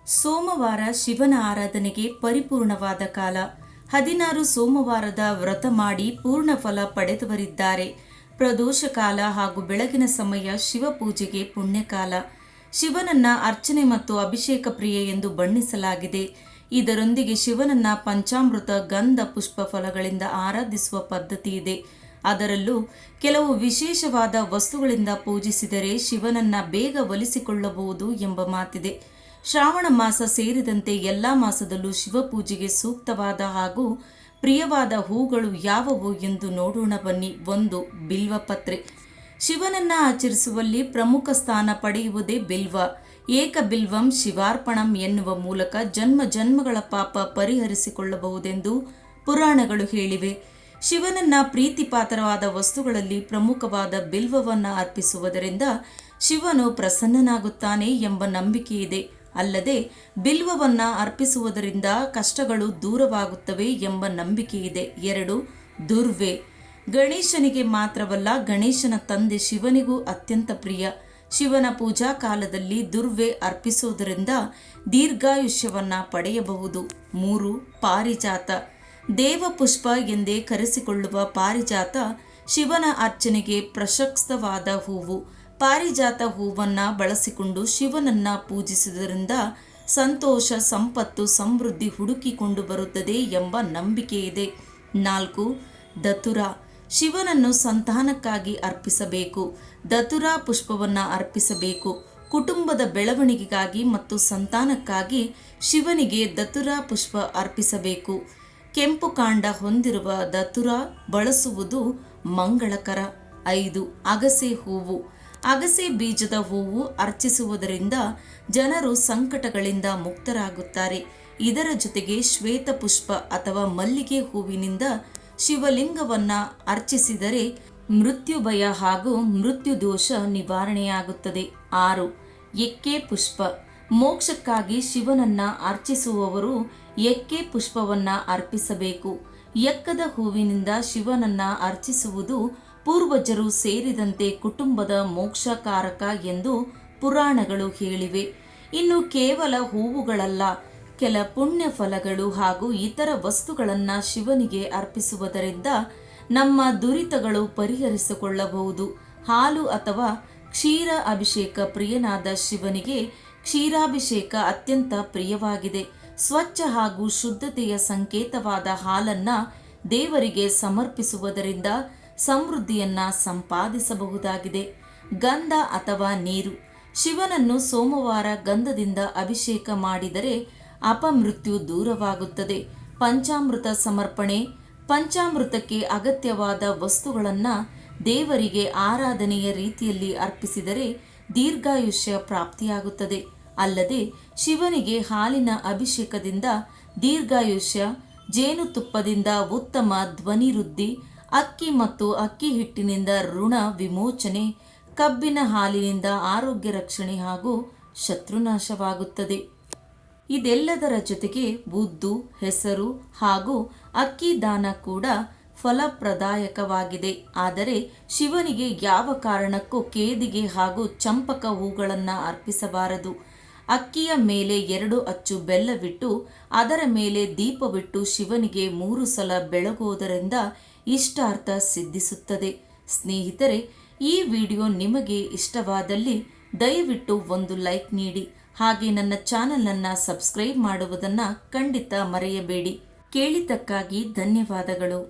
ಸೋಮವಾರ ಶಿವನ ಆರಾಧನೆಗೆ ಪರಿಪೂರ್ಣವಾದ ಕಾಲ. 16 ಸೋಮವಾರದ ವ್ರತ ಮಾಡಿ ಪೂರ್ಣ ಫಲ ಪಡೆದವರಿದ್ದಾರೆ. ಪ್ರದೋಷ ಕಾಲ ಹಾಗೂ ಬೆಳಗಿನ ಸಮಯ ಶಿವಪೂಜೆಗೆ ಪುಣ್ಯಕಾಲ. ಶಿವನನ್ನ ಅರ್ಚನೆ ಮತ್ತು ಅಭಿಷೇಕ ಪ್ರಿಯ ಎಂದು ಬಣ್ಣಿಸಲಾಗಿದೆ. ಇದರೊಂದಿಗೆ ಶಿವನನ್ನ ಪಂಚಾಮೃತ, ಗಂಧ, ಪುಷ್ಪ, ಫಲಗಳಿಂದ ಆರಾಧಿಸುವ ಪದ್ಧತಿ ಇದೆ. ಅದರಲ್ಲೂ ಕೆಲವು ವಿಶೇಷವಾದ ವಸ್ತುಗಳಿಂದ ಪೂಜಿಸಿದರೆ ಶಿವನನ್ನ ಬೇಗ ಒಲಿಸಿಕೊಳ್ಳಬಹುದು ಎಂಬ ಮಾತಿದೆ. ಶ್ರಾವಣ ಮಾಸ ಸೇರಿದಂತೆ ಎಲ್ಲ ಮಾಸದಲ್ಲೂ ಶಿವಪೂಜೆಗೆ ಸೂಕ್ತವಾದ ಹಾಗೂ ಪ್ರಿಯವಾದ ಹೂಗಳು ಯಾವುವು ಎಂದು ನೋಡೋಣ ಬನ್ನಿ. 1. ಬಿಲ್ವಪತ್ರೆ. ಶಿವನನ್ನ ಆಚರಿಸುವಲ್ಲಿ ಪ್ರಮುಖ ಸ್ಥಾನ ಪಡೆಯುವುದೇ ಬಿಲ್ವ. ಏಕ ಬಿಲ್ವಂ ಶಿವಾರ್ಪಣಂ ಎನ್ನುವ ಮೂಲಕ ಜನ್ಮ ಜನ್ಮಗಳ ಪಾಪ ಪರಿಹರಿಸಿಕೊಳ್ಳಬಹುದೆಂದು ಪುರಾಣಗಳು ಹೇಳಿವೆ. ಶಿವನನ್ನ ಪ್ರೀತಿಪಾತ್ರವಾದ ವಸ್ತುಗಳಲ್ಲಿ ಪ್ರಮುಖವಾದ ಬಿಲ್ವವನ್ನ ಅರ್ಪಿಸುವುದರಿಂದ ಶಿವನು ಪ್ರಸನ್ನನಾಗುತ್ತಾನೆ ಎಂಬ ನಂಬಿಕೆ ಇದೆ. ಅಲ್ಲದೆ ಬಿಲ್ವವನ್ನ ಅರ್ಪಿಸುವುದರಿಂದ ಕಷ್ಟಗಳು ದೂರವಾಗುತ್ತವೆ ಎಂಬ ನಂಬಿಕೆ ಇದೆ. 2. ದುರ್ವೆ. ಗಣೇಶನಿಗೆ ಮಾತ್ರವಲ್ಲ, ಗಣೇಶನ ತಂದೆ ಶಿವನಿಗೂ ಅತ್ಯಂತ ಪ್ರಿಯ. ಶಿವನ ಪೂಜಾ ಕಾಲದಲ್ಲಿ ದುರ್ವೆ ಅರ್ಪಿಸುವುದರಿಂದ ದೀರ್ಘಾಯುಷ್ಯವನ್ನ ಪಡೆಯಬಹುದು. 3. ಪಾರಿಜಾತ. ದೇವಪುಷ್ಪ ಎಂದೇ ಕರೆಸಿಕೊಳ್ಳುವ ಪಾರಿಜಾತ ಶಿವನ ಅರ್ಚನೆಗೆ ಪ್ರಶಸ್ತವಾದ ಹೂವು. ಪಾರಿಜಾತ ಹೂವನ್ನ ಬಳಸಿಕೊಂಡು ಶಿವನನ್ನ ಪೂಜಿಸುವುದರಿಂದ ಸಂತೋಷ, ಸಂಪತ್ತು, ಸಮೃದ್ಧಿ ಹುಡುಕಿಕೊಂಡು ಬರುತ್ತದೆ ಎಂಬ ನಂಬಿಕೆ ಇದೆ. 4. ದತುರ. ಶಿವನನ್ನು ಸಂತಾನಕ್ಕಾಗಿ ಅರ್ಪಿಸಬೇಕು. ದತುರಾ ಪುಷ್ಪವನ್ನು ಅರ್ಪಿಸಬೇಕು. ಕುಟುಂಬದ ಬೆಳವಣಿಗೆಗಾಗಿ ಮತ್ತು ಸಂತಾನಕ್ಕಾಗಿ ಶಿವನಿಗೆ ದತುರಾ ಪುಷ್ಪ ಅರ್ಪಿಸಬೇಕು. ಕೆಂಪು ಕಾಂಡ ಹೊಂದಿರುವ ದತುರಾ ಬಳಸುವುದು ಮಂಗಳಕರ. 5. ಅಗಸೆ ಹೂವು. ಅಗಸೆ ಬೀಜದ ಹೂವು ಅರ್ಚಿಸುವುದರಿಂದ ಜನರು ಸಂಕಟಗಳಿಂದ ಮುಕ್ತರಾಗುತ್ತಾರೆ. ಇದರ ಜೊತೆಗೆ ಶ್ವೇತ ಪುಷ್ಪ ಅಥವಾ ಮಲ್ಲಿಗೆ ಹೂವಿನಿಂದ ಶಿವಲಿಂಗವನ್ನ ಅರ್ಚಿಸಿದರೆ ಮೃತ್ಯು ಭಯ ಹಾಗೂ ಮೃತ್ಯು ದೋಷ ನಿವಾರಣೆಯಾಗುತ್ತದೆ. 6. ಎಕ್ಕೆ ಪುಷ್ಪ. ಮೋಕ್ಷಕ್ಕಾಗಿ ಶಿವನನ್ನ ಅರ್ಚಿಸುವವರು ಎಕ್ಕೆ ಪುಷ್ಪವನ್ನ ಅರ್ಪಿಸಬೇಕು. ಎಕ್ಕದ ಹೂವಿನಿಂದ ಶಿವನನ್ನ ಅರ್ಚಿಸುವುದು ಪೂರ್ವಜರು ಸೇರಿದಂತೆ ಕುಟುಂಬದ ಮೋಕ್ಷಕಾರಕ ಎಂದು ಪುರಾಣಗಳು ಹೇಳಿವೆ. ಇನ್ನು ಕೇವಲ ಹೂವುಗಳಲ್ಲ, ಕೆಲ ಪುಣ್ಯ ಫಲಗಳು ಹಾಗೂ ಇತರ ವಸ್ತುಗಳನ್ನು ಶಿವನಿಗೆ ಅರ್ಪಿಸುವುದರಿಂದ ನಮ್ಮ ದುರಿತಗಳು ಪರಿಹರಿಸಿಕೊಳ್ಳಬಹುದು. ಹಾಲು ಅಥವಾ ಕ್ಷೀರ ಅಭಿಷೇಕ. ಪ್ರಿಯನಾದ ಶಿವನಿಗೆ ಕ್ಷೀರಾಭಿಷೇಕ ಅತ್ಯಂತ ಪ್ರಿಯವಾಗಿದೆ. ಸ್ವಚ್ಛ ಹಾಗೂ ಶುದ್ಧತೆಯ ಸಂಕೇತವಾದ ಹಾಲನ್ನ ದೇವರಿಗೆ ಸಮರ್ಪಿಸುವುದರಿಂದ ಸಮೃದ್ಧಿಯನ್ನ ಸಂಪಾದಿಸಬಹುದಾಗಿದೆ. ಗಂಧ ಅಥವಾ ನೀರು. ಶಿವನನ್ನು ಸೋಮವಾರ ಗಂಧದಿಂದ ಅಭಿಷೇಕ ಮಾಡಿದರೆ ಅಪಮೃತ್ಯು ದೂರವಾಗುತ್ತದೆ. ಪಂಚಾಮೃತ ಸಮರ್ಪಣೆ. ಪಂಚಾಮೃತಕ್ಕೆ ಅಗತ್ಯವಾದ ವಸ್ತುಗಳನ್ನು ದೇವರಿಗೆ ಆರಾಧನೆಯ ರೀತಿಯಲ್ಲಿ ಅರ್ಪಿಸಿದರೆ ದೀರ್ಘಾಯುಷ್ಯ ಪ್ರಾಪ್ತಿಯಾಗುತ್ತದೆ. ಅಲ್ಲದೆ ಶಿವನಿಗೆ ಹಾಲಿನ ಅಭಿಷೇಕದಿಂದ ದೀರ್ಘಾಯುಷ್ಯ, ಜೇನುತುಪ್ಪದಿಂದ ಉತ್ತಮ ಧ್ವನಿವೃದ್ಧಿ, ಅಕ್ಕಿ ಮತ್ತು ಅಕ್ಕಿ ಹಿಟ್ಟಿನಿಂದ ಋಣ ವಿಮೋಚನೆ, ಕಬ್ಬಿನ ಹಾಲಿನಿಂದ ಆರೋಗ್ಯ ರಕ್ಷಣೆ ಹಾಗೂ ಶತ್ರುನಾಶವಾಗುತ್ತದೆ. ಇದೆಲ್ಲದರ ಜೊತೆಗೆ ಉದ್ದು, ಹೆಸರು ಹಾಗೂ ಅಕ್ಕಿ ದಾನ ಕೂಡ ಫಲಪ್ರದಾಯಕವಾಗಿದೆ. ಆದರೆ ಶಿವನಿಗೆ ಯಾವ ಕಾರಣಕ್ಕೂ ಕೇದಿಗೆ ಹಾಗೂ ಚಂಪಕ ಹೂಗಳನ್ನು ಅರ್ಪಿಸಬಾರದು. ಅಕ್ಕಿಯ ಮೇಲೆ 2 ಅಚ್ಚು ಬೆಲ್ಲವಿಟ್ಟು ಅದರ ಮೇಲೆ ದೀಪವಿಟ್ಟು ಶಿವನಿಗೆ 3 ಸಲ ಬೆಳಗುವುದರಿಂದ ಇಷ್ಟಾರ್ಥ ಸಿದ್ಧಿಸುತ್ತದೆ. ಸ್ನೇಹಿತರೆ, ಈ ವಿಡಿಯೋ ನಿಮಗೆ ಇಷ್ಟವಾದಲ್ಲಿ ದಯವಿಟ್ಟು ಒಂದು ಲೈಕ್ ನೀಡಿ. ಹಾಗೆ ನನ್ನ ಚಾನಲನ್ನು ಸಬ್ಸ್ಕ್ರೈಬ್ ಮಾಡುವುದನ್ನು ಖಂಡಿತ ಮರೆಯಬೇಡಿ. ಕೇಳಿದ್ದಕ್ಕಾಗಿ ಧನ್ಯವಾದಗಳು.